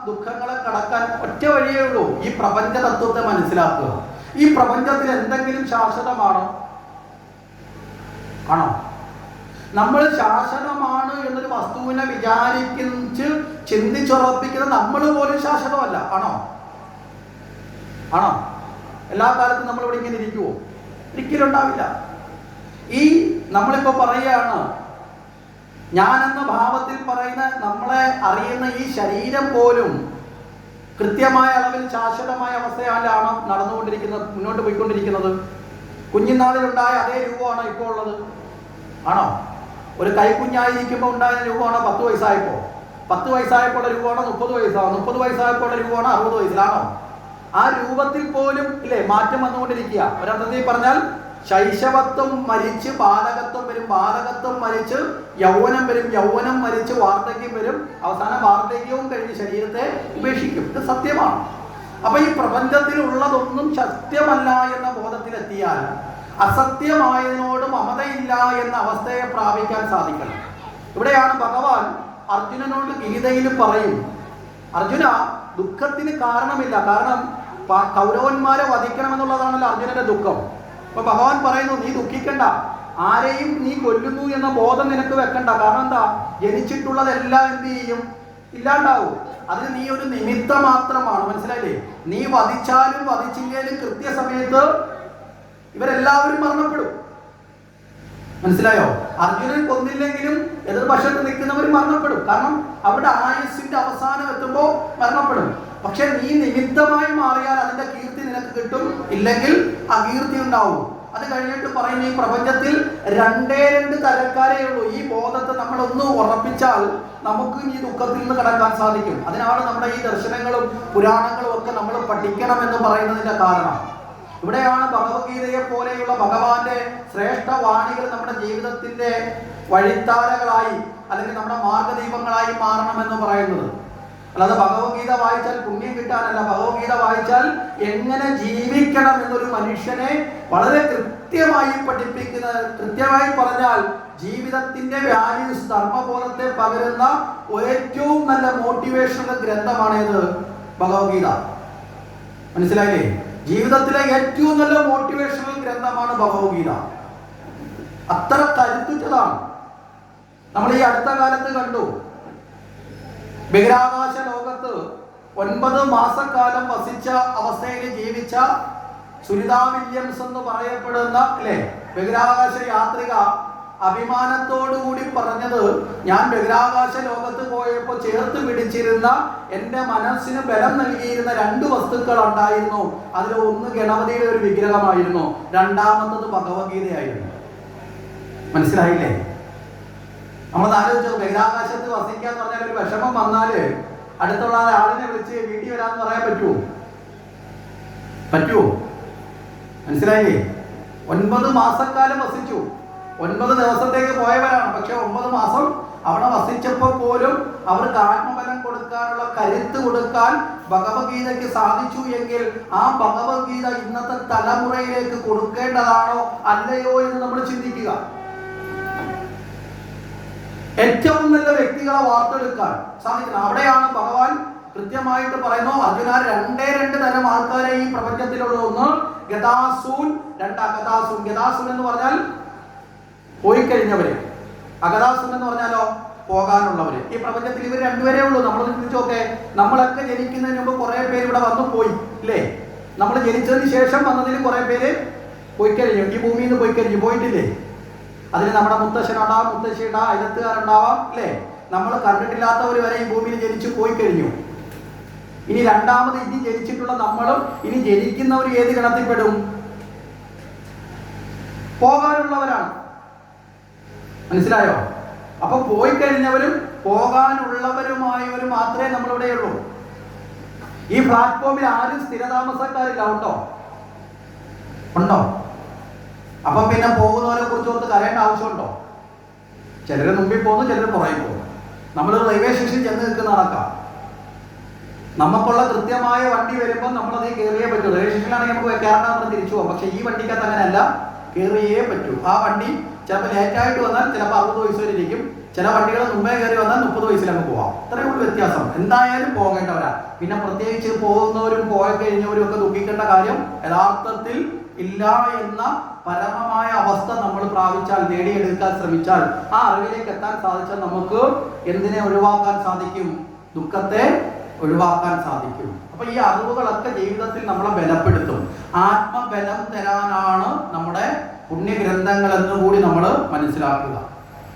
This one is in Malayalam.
ദുഃഖങ്ങളെ കടക്കാൻ ഒറ്റ വഴിയേ ഉള്ളൂ, ഈ പ്രപഞ്ച തത്വത്തെ മനസ്സിലാക്കുക. ഈ പ്രപഞ്ചത്തിൽ എന്തെങ്കിലും ശാശ്വതമാണോ? ആണോ? നമ്മൾ ശാശ്വതമാണ് എന്നൊരു വസ്തുവിനെ ചിന്തിച്ചുറപ്പിക്കുന്നത് നമ്മൾ പോലും ശാശ്വതമല്ല. ആണോ? ആണോ? എല്ലാ കാലത്തും നമ്മളിവിടെ ഇങ്ങനെ ഇരിക്കുവോ? ഒരിക്കലും ഉണ്ടാവില്ല. ഈ നമ്മളിപ്പോ പറയുകയാണ്, ഞാനെന്ന ഭാവത്തിൽ പറയുന്ന നമ്മളെ അറിയുന്ന ഈ ശരീരം പോലും കൃത്യമായ അളവിൽ ശാശ്വതമായ അവസ്ഥയിലാണോ നടന്നുകൊണ്ടിരിക്കുന്നത്, മുന്നോട്ട് പോയിക്കൊണ്ടിരിക്കുന്നത്? കുഞ്ഞുനാളിലുണ്ടായ അതേ രൂപമാണോ ഇപ്പോൾ ഉള്ളത്? ആണോ? ഒരു കൈക്കുഞ്ഞായിരിക്കുമ്പോൾ ഉണ്ടായ രൂപമാണോ 10 വയസ്സായപ്പോൾ? 10 വയസ്സായപ്പോൾ ഉള്ള രൂപമാണോ 30 വയസ്സാണോ? 30 വയസ്സായപ്പോൾ ഉള്ള രൂപമാണോ 60 വയസ്സിലാണോ? ആ രൂപത്തിൽ പോലും ഇല്ലേ മാറ്റം വന്നുകൊണ്ടിരിക്കുക. ഒരർത്ഥത്തിൽ പറഞ്ഞാൽ ശൈശവത്വം മരിച്ച് ബാലകത്വം വരും, ബാലകത്വം മരിച്ച് യൗവനം വരും, യൗവനം മരിച്ച് വാർദ്ധക്യം വരും, അവസാനം വാർദ്ധക്യവും കഴിഞ്ഞ് ശരീരത്തെ ഉപേക്ഷിക്കും. ഇത് സത്യമാണ്. അപ്പൊ ഈ പ്രപഞ്ചത്തിലുള്ളതൊന്നും സത്യമല്ല എന്ന ബോധത്തിലെത്തിയാൽ അസത്യമായതിനോട് മമതയില്ല എന്ന അവസ്ഥയെ പ്രാപിക്കാൻ സാധിക്കണം. ഇവിടെയാണ് ഭഗവാൻ അർജുനനോട് ഗീതയിൽ പറയും, അർജുന, ദുഃഖത്തിന് കാരണമില്ല. കാരണം കൗരവന്മാരെ വധിക്കണമെന്നുള്ളതാണല്ലോ അർജുനന്റെ ദുഃഖം. അപ്പൊ ഭഗവാൻ പറയുന്നു, നീ ദുഃഖിക്കണ്ട, ആരെയും നീ കൊല്ലുന്നു എന്ന ബോധം നിനക്ക് വെക്കണ്ട. കാരണം എന്താ? ജനിച്ചിട്ടുള്ളതെല്ലാം എന്ത് ചെയ്യും? ഇല്ലാണ്ടാവും. അതിന് നീ ഒരു നിമിത്തം മാത്രമാണ്. മനസ്സിലായില്ലേ? നീ വധിച്ചാലും വധിച്ചില്ലേലും കൃത്യസമയത്ത് ഇവരെല്ലാവരും മരണപ്പെടും. മനസ്സിലായോ? അർജുനൻ കൊന്നില്ലെങ്കിലും എതിർപക്ഷത്ത് നിൽക്കുന്നവർ മരണപ്പെടും. കാരണം അവരുടെ ആയുസ്സിന്റെ അവസാനം എത്തുമ്പോൾ മരണപ്പെടും. പക്ഷെ നീ നിമിത്തമായി മാറിയാൽ അതിന്റെ കീർത്തി നിനക്ക് കിട്ടും, ഇല്ലെങ്കിൽ അകീർത്തി ഉണ്ടാവും. അത് കഴിഞ്ഞിട്ട് പറയുന്ന ഈ പ്രപഞ്ചത്തിൽ 2 തരക്കാരേ ഉള്ളൂ. ഈ ബോധത്തെ നമ്മളൊന്ന് ഉറപ്പിച്ചാൽ നമുക്ക് ഈ ദുഃഖത്തിൽ നിന്ന് കടക്കാൻ സാധിക്കും. അതിനാണ് നമ്മുടെ ഈ ദർശനങ്ങളും പുരാണങ്ങളും ഒക്കെ നമ്മൾ പഠിക്കണം എന്ന് പറയുന്നതിന്റെ കാരണം. ഇവിടെയാണ് ഭഗവത്ഗീതയെ പോലെയുള്ള ഭഗവാന്റെ ശ്രേഷ്ഠ വാണികൾ നമ്മുടെ ജീവിതത്തിന്റെ വഴിത്താരകളായി അല്ലെങ്കിൽ നമ്മുടെ മാർഗദീപങ്ങളായി മാറണമെന്ന് പറയുന്നത്. അല്ലാതെ ഭഗവത്ഗീത വായിച്ചാൽ പുണ്യം കിട്ടാനല്ല, ഭഗവത്ഗീത വായിച്ചാൽ എങ്ങനെ ജീവിക്കണം എന്നൊരു മനുഷ്യനെ വളരെ കൃത്യമായി പഠിപ്പിക്കുന്ന, കൃത്യമായി പറഞ്ഞാൽ ജീവിതത്തിന്റെ വാല്യൂസ്, ധർമ്മബോധത്തെ പകരുന്ന ഏറ്റവും നല്ല മോട്ടിവേഷണൽ ഗ്രന്ഥമാണേത്? ഭഗവത്ഗീത. മനസ്സിലായില്ലേ? ജീവിതത്തിലെ ഏറ്റവും നല്ല മോട്ടിവേഷണൽ ഗ്രന്ഥമാണ് ഭഗവത്ഗീത. അത്ര കരുത്തുറ്റതാണ്. നമ്മൾ ഈ അടുത്ത കാലത്ത് കണ്ടു, ബഹിരാകാശ ലോകത്ത് 9 മാസക്കാലം വസിച്ച അവസ്ഥയിൽ ജീവിച്ച സുനിത വില്യംസ് എന്ന് പറയപ്പെടുന്ന അല്ലേ ബഹിരാകാശ യാത്രിക അഭിമാനത്തോടുകൂടി പറഞ്ഞത്, ഞാൻ ബഹിരാകാശ ലോകത്ത് പോയപ്പോൾ ചേർത്ത് പിടിച്ചിരുന്ന എൻ്റെ മനസ്സിന് ബലം നൽകിയിരുന്ന 2 വസ്തുക്കൾ ഉണ്ടായിരുന്നു. അതിൽ ഒന്ന് ഗണപതിയുടെ ഒരു വിഗ്രഹമായിരുന്നു, രണ്ടാമത്തത് ഭഗവത്ഗീതയായിരുന്നു. മനസ്സിലായില്ലേ? നമ്മൾ ആലോചിച്ചു, ബഹിരാകാശത്ത് വസിക്കാന്ന് പറഞ്ഞാൽ ഒരു വിഷമം വന്നാല് അടുത്തുള്ള ആളിനെ വിളിച്ച് വീട്ടിൽ വരാന്ന് പറയാൻ പറ്റുമോ? മനസ്സിലായില്ലേ? 9 മാസക്കാലം വസിച്ചു. 9 ദിവസത്തേക്ക് പോയവരാണ്. പക്ഷെ 9 മാസം അവിടെ വസിച്ചപ്പോൾ പോലും അവർക്ക് ആത്മബലം കൊടുക്കാനുള്ള കരുത്ത് കൊടുക്കാൻ ഭഗവത്ഗീതയ്ക്ക് സാധിച്ചു എങ്കിൽ ആ ഭഗവത്ഗീത ഇന്നത്തെ തലമുറയിലേക്ക് കൊടുക്കേണ്ടതാണോ അല്ലയോ എന്ന് നമ്മൾ ചിന്തിക്കുക. ഏറ്റവും നല്ല വ്യക്തികളെ വാർത്തെടുക്കാൻ സാധിക്കണം. അവിടെയാണ് ഭഗവാൻ കൃത്യമായിട്ട് പറയുന്നു, അർജുന, 2 തരം ആൾക്കാരെ ഈ പ്രപഞ്ചത്തിലുള്ള. ഒന്ന് ഗതാസൂൻ, 2 അഗതാസൂൻ. ഗതാസൂൻ എന്ന് പറഞ്ഞാൽ പോയി കഴിഞ്ഞവര്, അഗതാസൂൻ എന്ന് പറഞ്ഞാലോ പോകാനുള്ളവര്. ഈ പ്രപഞ്ചത്തിൽ ഇവർ 2 പേരേ ഉള്ളൂ. നമ്മൾ ചിന്തിച്ചോക്കെ, നമ്മളൊക്കെ ജനിക്കുന്നതിന് മുമ്പ് കുറെ പേര് ഇവിടെ വന്നു പോയി ഇല്ലേ? നമ്മൾ ജനിച്ചതിന് ശേഷം വന്നതിൽ കുറെ പേര് പോയി കഴിഞ്ഞു, ഈ ഭൂമിയിൽ നിന്ന് പോയിട്ടില്ലേ? അതിന് നമ്മുടെ മുത്തശ്ശനുണ്ടാവാം, മുത്തശ്ശിയുണ്ടാവാം, അയലത്തുകാരുണ്ടാവാം അല്ലേ? നമ്മൾ കണ്ടിട്ടില്ലാത്തവർ വരെ ഈ ഭൂമിയിൽ ജനിച്ചു പോയി കഴിഞ്ഞു. ഇനി രണ്ടാമത് ഇനി ജനിച്ചിട്ടുള്ള നമ്മളും ഇനി ജനിക്കുന്നവർ ഏത് ഗണത്തിൽപ്പെടും? പോകാനുള്ളവരാണ്. മനസ്സിലായോ? അപ്പൊ പോയി കഴിഞ്ഞവരും പോകാനുള്ളവരുമായവർ മാത്രമേ നമ്മളിവിടെയുള്ളൂ. ഈ പ്ലാറ്റ്ഫോമിൽ ആരും സ്ഥിരതാമസക്കാരില്ല. ഉണ്ടോ? അപ്പം പിന്നെ പോകുന്നവരെ കുറിച്ച് ഓർത്ത് കരയേണ്ട ആവശ്യമുണ്ടോ? ചിലർ മുമ്പിൽ പോകുന്നു, ചിലർ പുറകിൽ പോകുന്നു. നമ്മൾ റെയിൽവേ സ്റ്റേഷനിൽ ചെന്ന് നിൽക്കുന്ന നടക്കാം. നമുക്കുള്ള കൃത്യമായ വണ്ടി വരുമ്പോൾ നമ്മളത് കയറിയേ പറ്റൂ. റെയിൽവേ സ്റ്റേഷനിലാണെങ്കിൽ നമുക്ക് കയറാൻ നമ്മൾ തിരിച്ചു പോകാം. പക്ഷെ ഈ വണ്ടിക്കകത്ത് അങ്ങനെയല്ല, കയറിയേ പറ്റൂ. ആ വണ്ടി ചിലപ്പോൾ ലേറ്റായിട്ട് വന്നാൽ ചിലപ്പോൾ 60 വയസ്സ് വരെ ഇരിക്കും, ചില വണ്ടികൾ മുമ്പേ കയറി വന്നാൽ 30 വയസ്സിലങ്ങ് പോവാം. ഇത്രയേ ഉള്ളൂ വ്യത്യാസം. എന്തായാലും പോകേണ്ടവരാ. പിന്നെ പ്രത്യേകിച്ച് പോകുന്നവരും പോയി കഴിഞ്ഞവരും ഒക്കെ ദുഃഖിക്കേണ്ട കാര്യം യഥാർത്ഥത്തിൽ ഇല്ല എന്ന പരമമായ അവസ്ഥ നമ്മൾ പ്രാപിച്ചാൽ, നേടിയെടുക്കാൻ ശ്രമിച്ചാൽ, ആ അറിവിലേക്ക് എത്താൻ സാധിച്ചാൽ നമുക്ക് എന്തിനെ ഒഴിവാക്കാൻ സാധിക്കും? ദുഃഖത്തെ ഒഴിവാക്കാൻ സാധിക്കും. അപ്പൊ ഈ അറിവുകളൊക്കെ ജീവിതത്തിൽ നമ്മളെ ബലപ്പെടുത്തും. ആത്മബലം തരാനാണ് നമ്മുടെ പുണ്യഗ്രന്ഥങ്ങൾ എന്നുകൂടി നമ്മൾ മനസ്സിലാക്കുക.